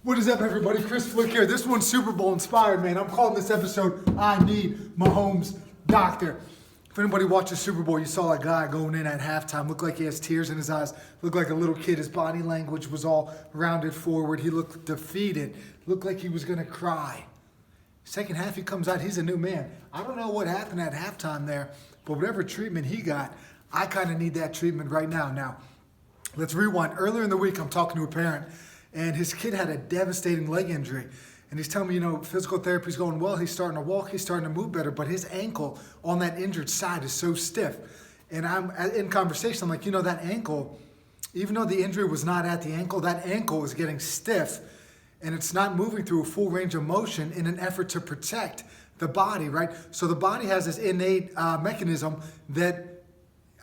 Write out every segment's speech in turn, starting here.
What is up, everybody? Chris Flick here. This one's Super Bowl inspired, man. I'm calling this episode, I Need Mahomes Doctor. If anybody watches Super Bowl, you saw a guy going in at halftime. Looked like he has tears in his eyes. Looked like a little kid. His body language was all rounded forward. He looked defeated. Looked like he was going to cry. Second half, he comes out. He's a new man. I don't know what happened at halftime there, but whatever treatment he got, I kind of need that treatment right now. Now, let's rewind. Earlier in the week, I'm talking to a parent, and his kid had a devastating leg injury. And he's telling me, physical therapy's going well. He's starting to walk. He's starting to move better. But his ankle on that injured side is so stiff. And I'm in conversation. I'm like, that ankle, even though the injury was not at the ankle, that ankle is getting stiff. And it's not moving through a full range of motion in an effort to protect the body, right? So the body has this innate mechanism that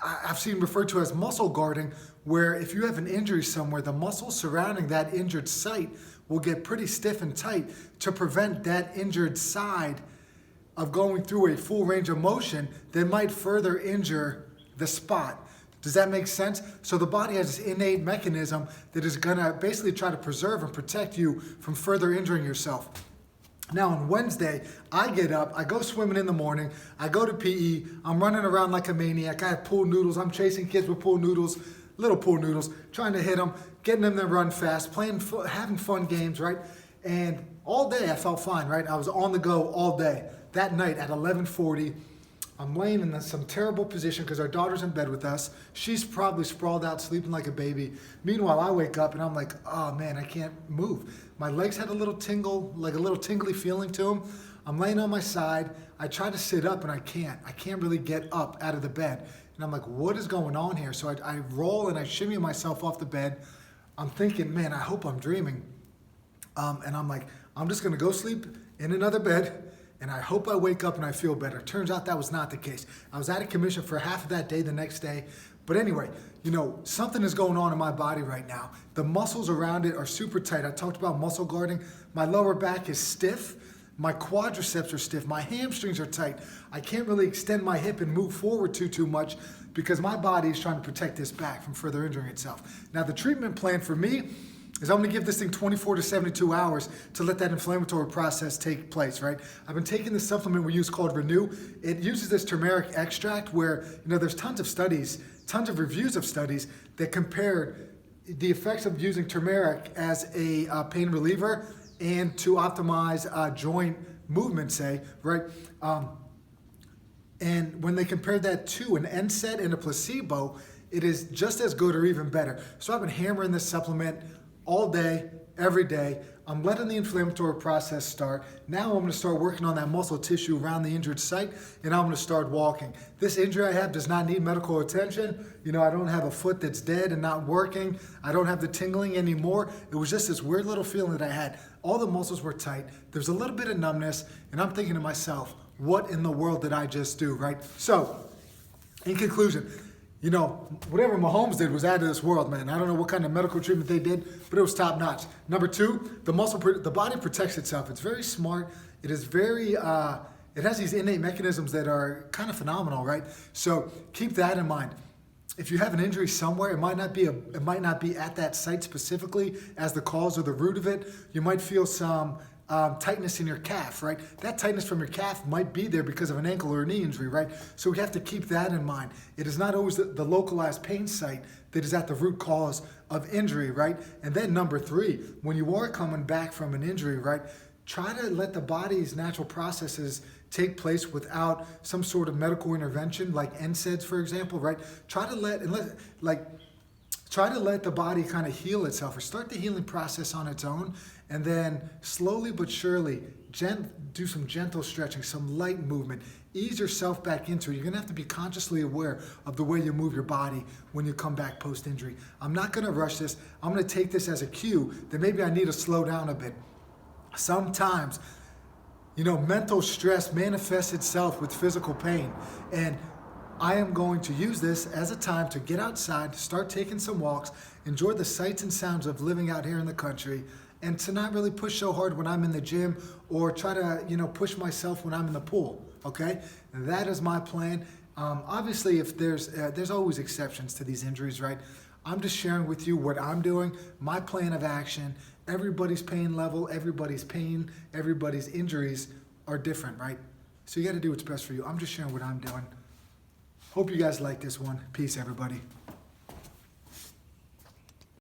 I've seen referred to as muscle guarding, where if you have an injury somewhere, the muscles surrounding that injured site will get pretty stiff and tight to prevent that injured side of going through a full range of motion that might further injure the spot. Does that make sense? So the body has this innate mechanism that is gonna basically try to preserve and protect you from further injuring yourself. Now on Wednesday, I get up, I go swimming in the morning, I go to PE, I'm running around like a maniac, I have pool noodles, I'm chasing kids with pool noodles, little pool noodles, trying to hit them, getting them to run fast, having fun games, right? And all day I felt fine, right? I was on the go all day. That night at 11:40, I'm laying in some terrible position because our daughter's in bed with us. She's probably sprawled out, sleeping like a baby. Meanwhile, I wake up and I'm like, oh man, I can't move. My legs had a little tingle, like a little tingly feeling to them. I'm laying on my side. I try to sit up and I can't. I can't really get up out of the bed. And I'm like, what is going on here? So I roll and I shimmy myself off the bed. I'm thinking, man, I hope I'm dreaming. And I'm like, I'm just gonna go sleep in another bed and I hope I wake up and I feel better. Turns out that was not the case. I was out of commission for half of that day the next day. But anyway, something is going on in my body right now. The muscles around it are super tight. I talked about muscle guarding. My lower back is stiff. My quadriceps are stiff. My hamstrings are tight. I can't really extend my hip and move forward too much because my body is trying to protect this back from further injuring itself. Now, the treatment plan for me is I'm gonna give this thing 24 to 72 hours to let that inflammatory process take place, right? I've been taking this supplement we use called Renew. It uses this turmeric extract where, there's tons of studies, tons of reviews of studies that compare the effects of using turmeric as a pain reliever and to optimize joint movement, say, right? And when they compared that to an NSAID and a placebo, it is just as good or even better. So I've been hammering this supplement all day, every day. I'm letting the inflammatory process start. Now I'm gonna start working on that muscle tissue around the injured site, and I'm gonna start walking. This injury I have does not need medical attention. I don't have a foot that's dead and not working. I don't have the tingling anymore. It was just this weird little feeling that I had. All the muscles were tight. There's a little bit of numbness, and I'm thinking to myself, what in the world did I just do, right? So, in conclusion, whatever Mahomes did was out of this world, man. I don't know what kind of medical treatment they did, but it was top notch. Number two, the body protects itself. It's very smart. It is very, it has these innate mechanisms that are kind of phenomenal, right? So keep that in mind. If you have an injury somewhere, it might not be at that site specifically as the cause or the root of it. You might feel some tightness in your calf, right? That tightness from your calf might be there because of an ankle or a knee injury, right? So we have to keep that in mind. It is not always the localized pain site that is at the root cause of injury, right? And then number three, when you are coming back from an injury, right, try to let the body's natural processes take place without some sort of medical intervention, like NSAIDs, for example, right? Try to let the body kind of heal itself or start the healing process on its own, and then slowly but surely do some gentle stretching, some light movement. Ease yourself back into it. You're gonna have to be consciously aware of the way you move your body when you come back post-injury. I'm not gonna rush this. I'm gonna take this as a cue that maybe I need to slow down a bit. Sometimes, mental stress manifests itself with physical pain, and I am going to use this as a time to get outside, start taking some walks, enjoy the sights and sounds of living out here in the country, and to not really push so hard when I'm in the gym or try to, push myself when I'm in the pool, okay? That is my plan. Obviously, if there's always exceptions to these injuries, right? I'm just sharing with you what I'm doing, my plan of action, everybody's pain level, everybody's pain, everybody's injuries are different, right? So you got to do what's best for you. I'm just sharing what I'm doing. Hope you guys like this one. Peace, everybody.